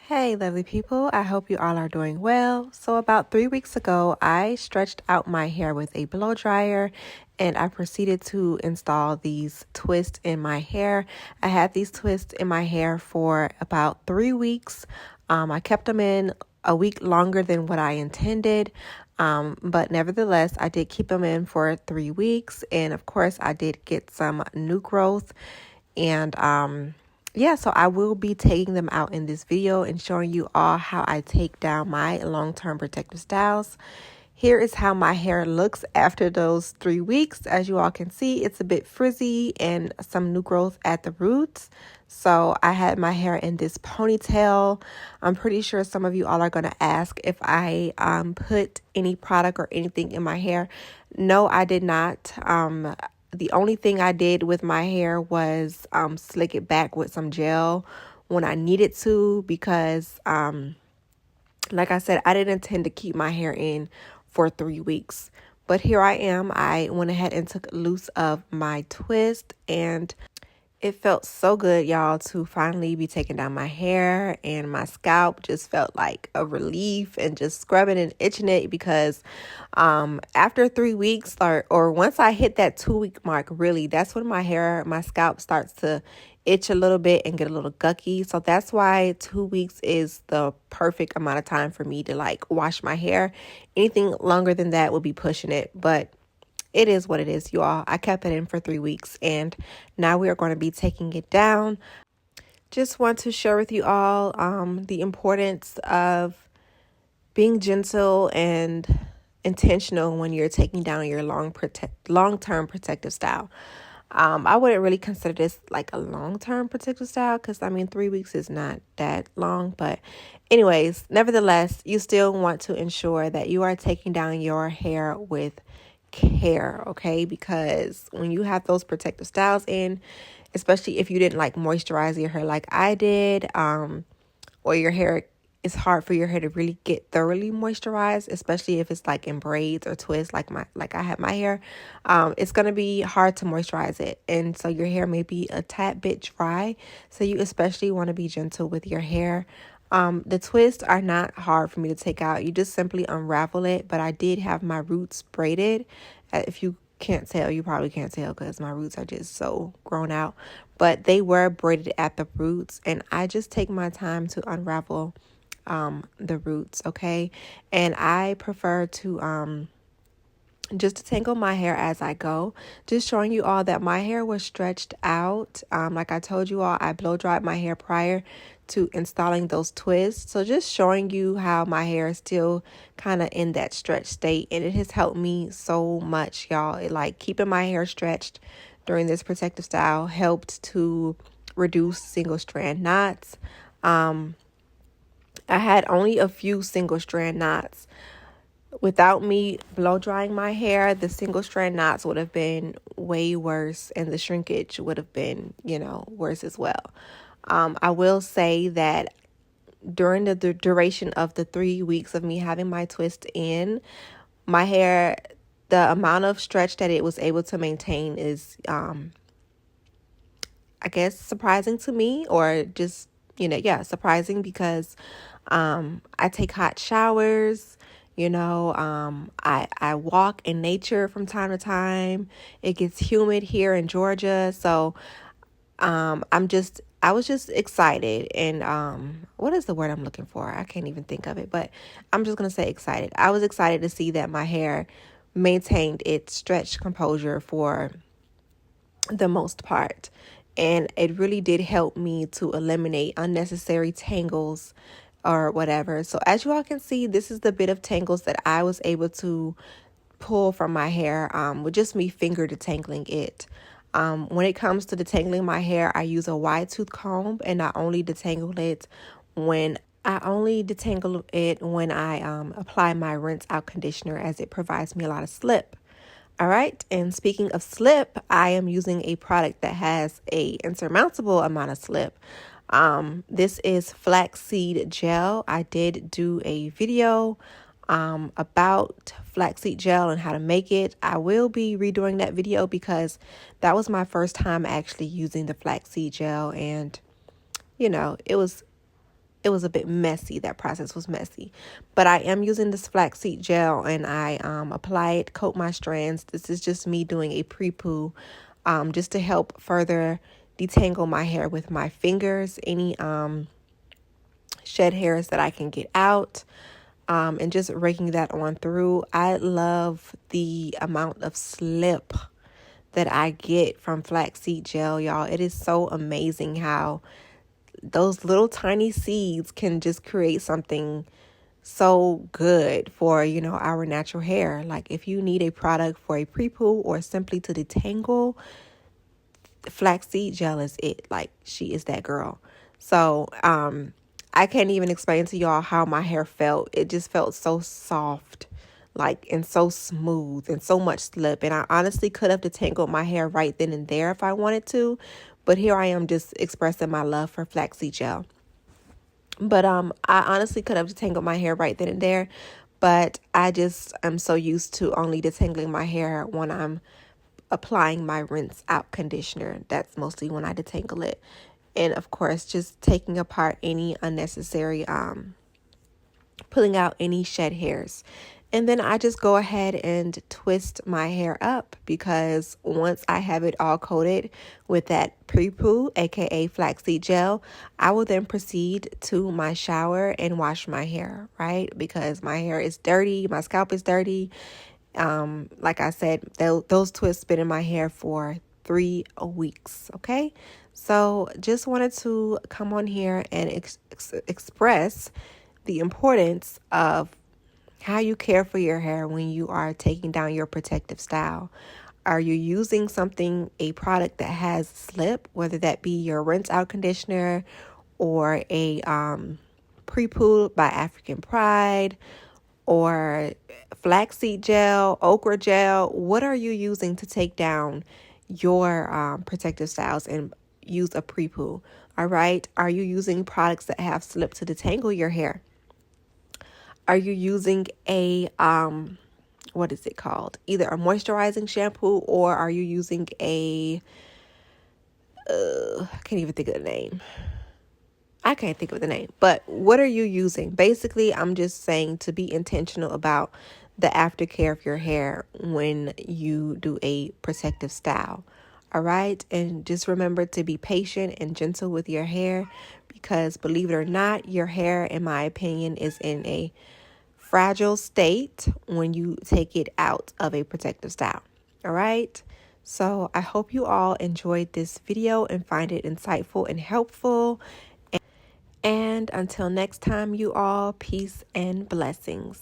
Hey, lovely people. I hope you all are doing well. So, about 3 weeks ago, I stretched out my hair with a blow dryer and I proceeded to install these twists in my hair. I had these twists in my hair for about 3 weeks. I kept them in a week longer than what I intended. But nevertheless, I did keep them in for 3 weeks. And of course, I did get some new growth. And yeah, so I will be taking them out in this video and showing you all how I take down my long-term protective styles. Here is how my hair looks after those 3 weeks. As you all can see, it's a bit frizzy and some new growth at the roots. So I had my hair in this ponytail. I'm pretty sure some of you all are going to ask if I put any product or anything in my hair. No, I did not. The only thing I did with my hair was slick it back with some gel when I needed to because, like I said, I didn't intend to keep my hair in for 3 weeks. But here I am. I went ahead and took loose of my twist and it felt so good, y'all, to finally be taking down my hair, and my scalp just felt like a relief and just scrubbing and itching it because after 3 weeks or once I hit that 2 week mark, really, that's when my scalp starts to itch a little bit and get a little gucky. So that's why 2 weeks is the perfect amount of time for me to like wash my hair. Anything longer than that would be pushing it, but it is what it is, you all. I kept it in for 3 weeks and now we are going to be taking it down. Just want to share with you all the importance of being gentle and intentional when you're taking down your long-term protective style. I wouldn't really consider this like a long-term protective style because, I mean, 3 weeks is not that long. But anyways, nevertheless, you still want to ensure that you are taking down your hair with care, okay? Because when you have those protective styles in, especially if you didn't like moisturize your hair like I did, or your hair, it's hard for your hair to really get thoroughly moisturized, especially if it's like in braids or twists like I have my hair. It's going to be hard to moisturize it, and so your hair may be a tad bit dry, so you especially want to be gentle with your hair. The twists are not hard for me to take out. You just simply unravel it, but I did have my roots braided. If you can't tell, you probably can't tell because my roots are just so grown out, but they were braided at the roots, and I just take my time to unravel the roots, okay? And I prefer to just to tangle my hair as I go, just showing you all that my hair was stretched out. Like I told you all, I blow dried my hair prior to installing those twists. So just showing you how my hair is still kind of in that stretch state, and it has helped me so much, y'all. It like keeping my hair stretched during this protective style helped to reduce single strand knots. I had only a few single strand knots. Without me blow drying my hair, the single strand knots would have been way worse, and the shrinkage would have been, worse as well. I will say that during the duration of the 3 weeks of me having my twist in, my hair, the amount of stretch that it was able to maintain is, I guess, surprising to me, or just, surprising because I take hot showers. I walk in nature from time to time. It gets humid here in Georgia, so I was just excited, and what is the word I'm looking for? I can't even think of it, but I'm just gonna say excited. I was excited to see that my hair maintained its stretch composure for the most part, and it really did help me to eliminate unnecessary tangles or whatever. So as you all can see, this is the bit of tangles that I was able to pull from my hair with just me finger detangling it. When it comes to detangling my hair, I use a wide tooth comb, and I only detangle it when I apply my rinse out conditioner, as it provides me a lot of slip. All right, and speaking of slip, I am using a product that has a insurmountable amount of slip. This is flaxseed gel. I did do a video about flaxseed gel and how to make it. I will be redoing that video because that was my first time actually using the flaxseed gel, and it was it was a bit messy. That process was messy. But I am using this flaxseed gel, and I apply it, coat my strands. This is just me doing a pre-poo, just to help further detangle my hair with my fingers, any shed hairs that I can get out, and just raking that on through. I love the amount of slip that I get from flaxseed gel, y'all. It is so amazing how those little tiny seeds can just create something so good for, you know, our natural hair. Like if you need a product for a pre-poo or simply to detangle, flaxseed gel is it. Like she is that girl. So I can't even explain to y'all how my hair felt. It just felt so soft, like, and so smooth and so much slip. And I honestly could have detangled my hair right then and there if I wanted to, but here I am just expressing my love for flaxseed gel. But I honestly could have detangled my hair right then and there, but I just am so used to only detangling my hair when I'm applying my rinse out conditioner. That's mostly when I detangle it. And of course, just taking apart any unnecessary, pulling out any shed hairs. And then I just go ahead and twist my hair up, because once I have it all coated with that pre-poo, aka flaxseed gel, I will then proceed to my shower and wash my hair, right? Because my hair is dirty, my scalp is dirty. Like I said, those twists been in my hair for 3 weeks, okay? So just wanted to come on here and express the importance of how you care for your hair when you are taking down your protective style. Are you using a product that has slip, whether that be your rinse out conditioner or a pre-poo by African Pride, or flaxseed gel, okra gel? What are you using to take down your protective styles and use a pre-poo? All right. Are you using products that have slip to detangle your hair? Are you using a what is it called? Either a moisturizing shampoo, or are you using a I can't even think of the name. I can't think of the name, but what are you using? Basically, I'm just saying to be intentional about the aftercare of your hair when you do a protective style. All right. And just remember to be patient and gentle with your hair, because believe it or not, your hair, in my opinion, is in a fragile state when you take it out of a protective style. All right. So I hope you all enjoyed this video and find it insightful and helpful. And until next time, you all, peace and blessings.